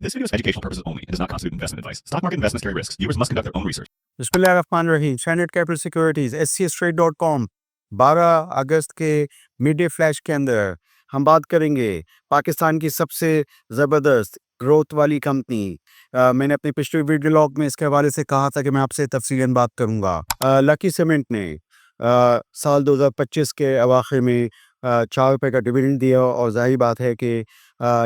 This video is for educational purposes only. It does not constitute investment advice. Stock market investments carry risks. Viewers must conduct their own research. बिस्मिल्लाहिर्रहमानिर्रहीम। Standard capital securities SCStrade.com 12 अगस्त के mid day flash के अंदर हम बात करेंगे पाकिस्तान की सबसे ज़बरदस्त ग्रोथ वाली कंपनी। मैंने अपने पिछले वीडियो लॉग में इसके हवाले से कहा था कि मैं आपसे तफसीलन बात करूंगा। लकी सीमेंट ने साल 2025 के अवाखिर में 4 रुपये का डिविडेंड दिया और जाहिर बात है कि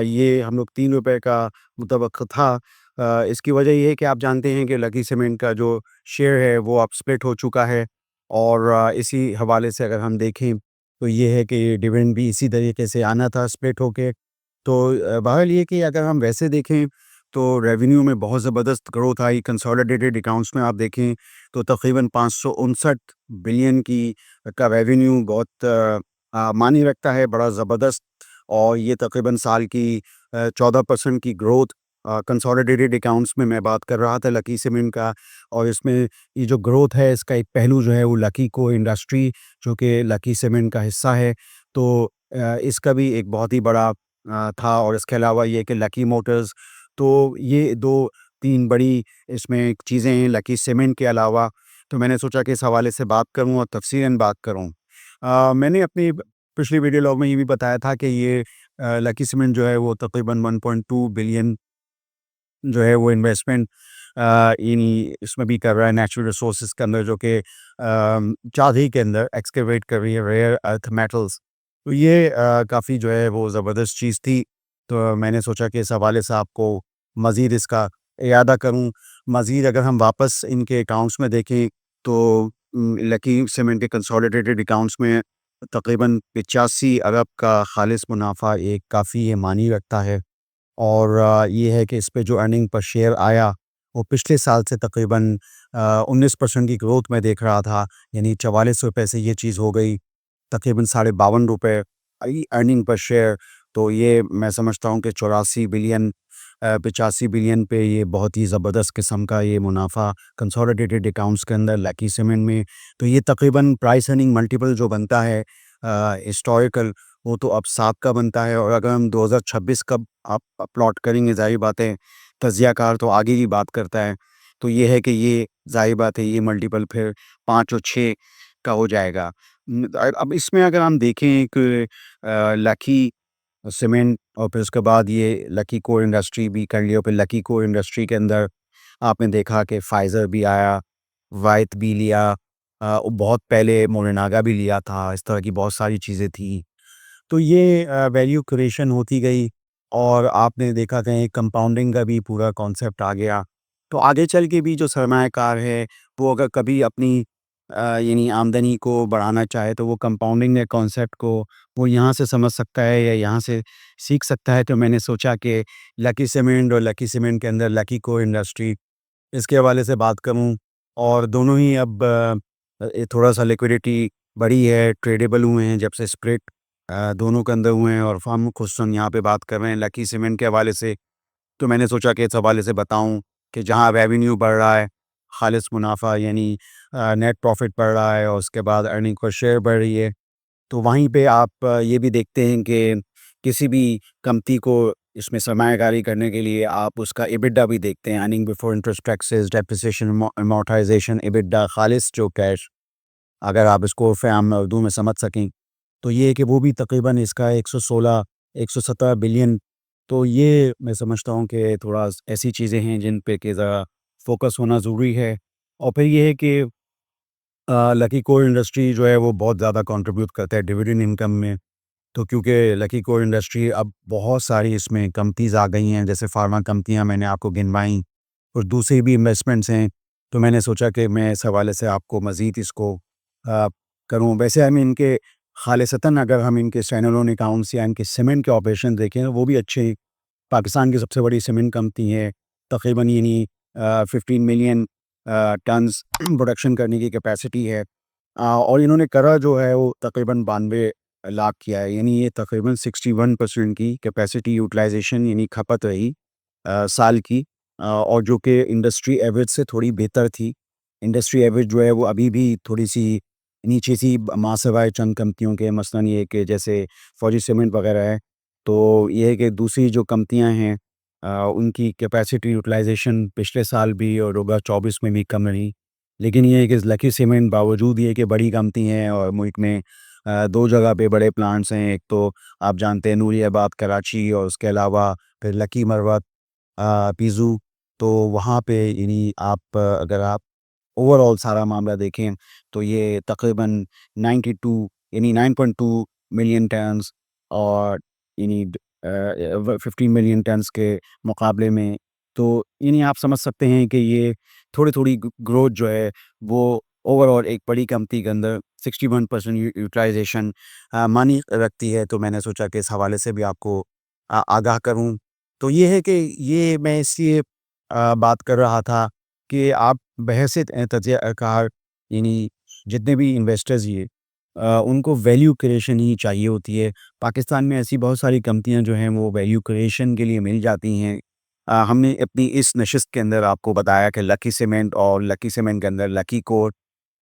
ये हम लोग 3 रुपये का मुतवक्का था। इसकी वजह ये है कि आप जानते हैं कि लकी सीमेंट का जो शेयर है वो अब स्प्लिट हो चुका है और इसी हवाले से अगर हम देखें तो ये है कि डिविडेंड भी इसी तरीके से आना था स्प्लिट होके। तो बहरहाल ये कि अगर हम वैसे देखें तो रेवेन्यू में बहुत ज़बरदस्त ग्रोथ आई। कंसोलिडेटेड अकाउंट्स में आप देखें तो तकरीबन 559 बिलियन का रेवेन्यू बहुत मानी रखता है, बड़ा ज़बरदस्त। और ये तकरीबन साल की 14% की ग्रोथ कंसोलिडेटेड अकाउंट्स में मैं बात कर रहा था लकी सीमेंट का। और इसमें ये जो ग्रोथ है इसका एक पहलू जो है वो लकी को इंडस्ट्री जो कि लकी सीमेंट का हिस्सा है, तो इसका भी एक बहुत ही बड़ा था। और इसके अलावा ये कि लकी मोटर्स, तो ये 2-3 बड़ी इसमें चीज़ें हैं लकी सीमेंट के अलावा। तो मैंने सोचा कि इस हवाले से बात करूं और तफसीलन बात करूं। मैंने अपनी पिछली वीडियो लॉग में ये भी बताया था कि ये लकी सीमेंट जो है वो तकरीबन 1.2 बिलियन जो है वो इन्वेस्टमेंट इसमें भी कर रहा है नेचुरल रिसोर्सेज के अंदर, जो कि चांदी के अंदर एक्सकेवेट कर रही है रेयर अर्थ मेटल्स। तो ये काफ़ी जो है वो ज़बरदस्त चीज़ थी। तो मैंने सोचा कि इस हवाले से आपको मज़ीद इसका इयादा करूं। मज़ीद अगर हम वापस इनके अकाउंट्स में देखें तो लकी सीमेंट के कंसोलिडेटेड अकाउंट्स में तकरीबन 85 अरब का खालिस मुनाफा एक काफ़ी ये मानी रखता है। और ये है कि इस पे जो अर्निंग पर शेयर आया वो पिछले साल से तकरीबन 19% की ग्रोथ में देख रहा था, यानी 44 रुपये से ये चीज़ हो गई तकरीबन 52.5 अर्निंग पर शेयर। तो ये मैं समझता हूँ कि 85 बिलियन पे ये बहुत ही ज़बरदस्त किस्म का ये मुनाफा कंसोलिडेटेड अकाउंट्स के अंदर लकी सीमेंट में। तो ये तकरीबन प्राइस अर्निंग मल्टीपल जो बनता है हिस्टोरिकल, वो तो अब 7 का बनता है। और अगर हम 2026 का आप प्लॉट करेंगे, ज़ाहिर बात है तज्ज़ियाकार तो आगे की बात करता है, तो ये है कि ये ज़ाहिर बात है ये मल्टीपल फिर 5 और 6 का हो जाएगा। अब इसमें अगर हम देखें कि लकी सीमेंट और फिर उसके बाद ये लकी कोर इंडस्ट्री भी कर लिया, फिर लकी कोर इंडस्ट्री के अंदर आपने देखा कि फाइज़र भी आया, वाइथ भी लिया, बहुत पहले मोरेनागा भी लिया था, इस तरह की बहुत सारी चीज़ें थी। तो ये वैल्यू क्रिएशन होती गई और आपने देखा कहीं कंपाउंडिंग का भी पूरा कॉन्सेप्ट आ गया। तो आगे चल के भी जो सरमायाकार है वो अगर कभी अपनी यानी आमदनी को बढ़ाना चाहे तो वो कंपाउंडिंग के कॉन्सेप्ट को वो यहाँ से समझ सकता है या यहाँ से सीख सकता है। तो मैंने सोचा कि लकी सीमेंट और लकी सीमेंट के अंदर लकी को इंडस्ट्री, इसके हवाले से बात करूँ। और दोनों ही अब थोड़ा सा लिक्विडिटी बढ़ी है, ट्रेडेबल हुए हैं जब से स्प्लिट दोनों के अंदर हुए हैं। और फार्म खुशन यहाँ पे बात कर रहे हैं लकी सीमेंट के हवाले से। तो मैंने सोचा कि इस हवाले से बताऊं कि जहाँ रेवेन्यू बढ़ रहा है, खालिस मुनाफा यानी नेट प्रॉफिट बढ़ रहा है और उसके बाद अर्निंग पर शेयर बढ़ रही है, तो वहीं पे आप ये भी देखते हैं कि किसी भी कंपनी को इसमें सरमायाकारी करने के लिए आप उसका एबिटा भी देखते हैं, earning before interest taxes depreciation amortization EBITDA खालिस जो कैश, अगर आप इसको फ़ाहम उर्दू में समझ सकें तो ये है कि वो भी तकरीबन इसका 116-117 बिलियन। तो ये मैं समझता हूँ कि थोड़ा ऐसी चीज़ें हैं जिन पे कि ज़रा फोकस होना ज़रूरी है। और फिर ये है कि लकी कोर इंडस्ट्री जो है वो बहुत ज़्यादा कंट्रीब्यूट करता है डिविडेंड इनकम में। तो क्योंकि लकी कोर इंडस्ट्री अब बहुत सारी इसमें कंपनीज़ आ गई हैं, जैसे फार्मा कंपनियाँ मैंने आपको गिनवाई और दूसरी भी इन्वेस्टमेंट्स हैं। तो मैंने सोचा कि मैं इस हवाले से आपको मज़ीद इसको करूँ। वैसे हम इनके खालिसतन अगर हम इनके स्टैंडअलोन अकाउंट्स या इनके सीमेंट के ऑपरेशन देखें वो भी अच्छे हैं। पाकिस्तान की सबसे बड़ी सीमेंट कंपनी है, तकरीबन यानी 15 मिलियन टन्स प्रोडक्शन करने की कैपेसिटी है। और इन्होंने करा जो है वो तकरीबन 92 लाख किया है, यानी ये तकरीबन 61% की कैपेसिटी यूटिलाइजेशन यानी खपत रही साल की। और जो कि इंडस्ट्री एवरेज से थोड़ी बेहतर थी। इंडस्ट्री एवरेज जो है वो अभी भी थोड़ी सी नीचे सी मासिवाए चंद कंपनियों के, मसलन ये कि जैसे फौजी सीमेंट वगैरह है। तो ये है कि दूसरी जो कंपनियां हैं उनकी कैपेसिटी यूटिलाइजेशन पिछले साल भी और 2024 में भी कम रही। लेकिन ये है कि लकी सीमेंट बावजूद ये कि बड़ी कंपनी है और मुल्क में 2 जगह पे बड़े प्लांट्स हैं। एक तो आप जानते हैं नूरियाबाद कराची और उसके अलावा फिर लकी मरवत पीज़ू। तो वहाँ पे यानी अगर आप ओवरऑल सारा मामला देखें तो ये तकरीबन 92 यानी 9.2 मिलियन टन्स और यानी 15 मिलियन टन्स के मुकाबले में तो यानी आप समझ सकते हैं कि ये थोड़ी-थोड़ी ग्रोथ जो है वो ओवरऑल एक बड़ी कंपनी के अंदर 61% यूटिलाइजेशन मानी रखती है। तो मैंने सोचा कि इस हवाले से भी आपको आगाह करूँ। तो ये है कि ये मैं इसलिए बात कर रहा था कि आप बहैसियत तजज़ियाकार यानी जितने भी इन्वेस्टर्स उनको वैल्यू क्रिएशन ही चाहिए होती है। पाकिस्तान में ऐसी बहुत सारी कंपनियां जो हैं वो वैल्यू क्रिएशन के लिए मिल जाती हैं। हमने अपनी इस नशिस्त के अंदर आपको बताया कि लकी सीमेंट और लकी सीमेंट के अंदर लकी कोड।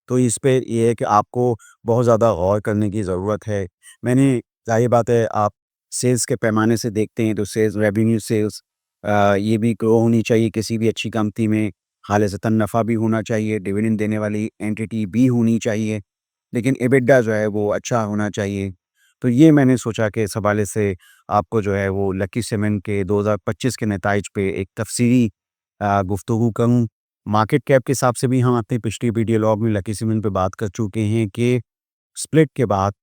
तो इस पे ये है कि आपको बहुत ज़्यादा गौर करने की ज़रूरत है। मैंने ज़ाहिर बात है आप सेल्स के पैमाने से देखते हैं तो सेल्स रेवेन्यू सेल्स ये भी ग्रो होनी चाहिए किसी भी अच्छी कंपनी में। खालिसतन नफ़ा भी होना चाहिए, डिविडेंड देने वाली एंटिटी भी होनी चाहिए, लेकिन एबिटा जो है वो अच्छा होना चाहिए। तो ये मैंने सोचा कि इस हवाले से आपको जो है वो लकी सीमेंट के 2025 के नताइज पे एक तफसीली गुफ्तगू करूँ। मार्केट कैप के हिसाब से भी हम अपनी पिछली वीडियो लॉग में लकी सीमेंट पे बात कर चुके हैं कि स्प्लिट के बाद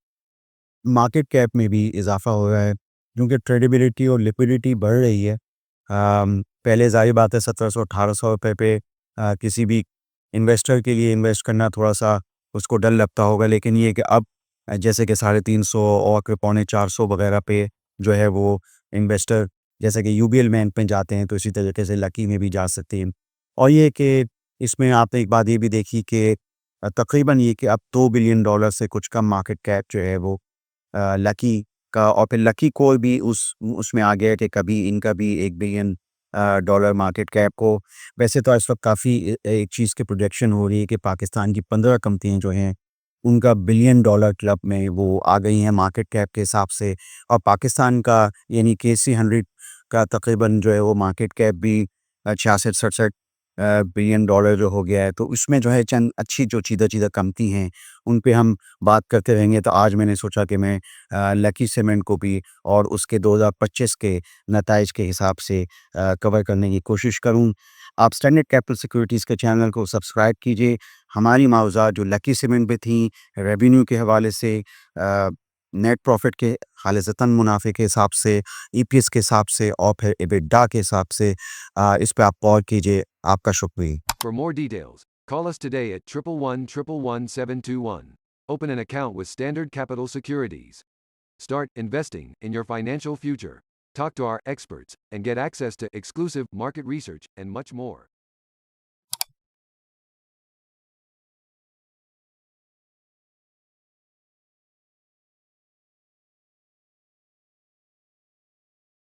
मार्केट कैप में भी इजाफा हो रहा है क्योंकि ट्रेडेबिलिटी और लिक्विडिटी बढ़ रही है। पहले ज़ाहिर बात है 1700-1800 रुपए पे किसी भी इन्वेस्टर के लिए इन्वेस्ट करना थोड़ा-सा उसको डर लगता होगा, लेकिन ये है कि अब जैसे कि 350 और फिर पौने 400 वगैरह पे जो है वो इन्वेस्टर जैसे कि यूबीएल बैंक में जाते हैं, तो इसी तरीके से लकी में भी जा सकते हैं। और ये है कि इसमें आपने एक बात ये भी देखी कि तकरीबन ये कि अब $2 बिलियन से कुछ कम मार्केट कैप जो है वो लकी का और फिर लकी कोल भी उसमें आ गया कि कभी इनका भी 1 बिलियन डॉलर मार्केट कैप को। वैसे तो इस वक्त काफ़ी एक चीज़ की प्रोजेक्शन हो रही है कि पाकिस्तान की 15 कंपनियां जो हैं उनका बिलियन डॉलर क्लब में वो आ गई हैं मार्केट कैप के हिसाब से। और पाकिस्तान का यानी केसी 100 का तकरीबन जो है वो मार्केट कैप भी 66-67 बिलियन डॉलर जो हो गया है। तो उसमें जो है चंद अच्छी जो चीज़ा कंपनी हैं उन पे हम बात करते रहेंगे। तो आज मैंने सोचा कि मैं लकी सीमेंट को भी और उसके 2025 के नताइज के हिसाब से कवर करने की कोशिश करूँ। आप स्टैंडर्ड कैपिटल सिक्योरिटीज़ के चैनल को सब्सक्राइब कीजिए। हमारी मावज़ात जो लकी सीमेंट पे थी रेवेन्यू के हवाले से नेट प्रॉफ़िट के खालिसतन मुनाफ़े के हिसाब से, ईपीएस के हिसाब से और फिर एबिटा के हिसाब से इस पे आप गौर कीजिए। आपका शुक्रिया। For more details, call us today at 111-111-721. Open an account with Standard Capital Securities. Start investing in your financial future. Talk to our experts and get access to exclusive market research and much more.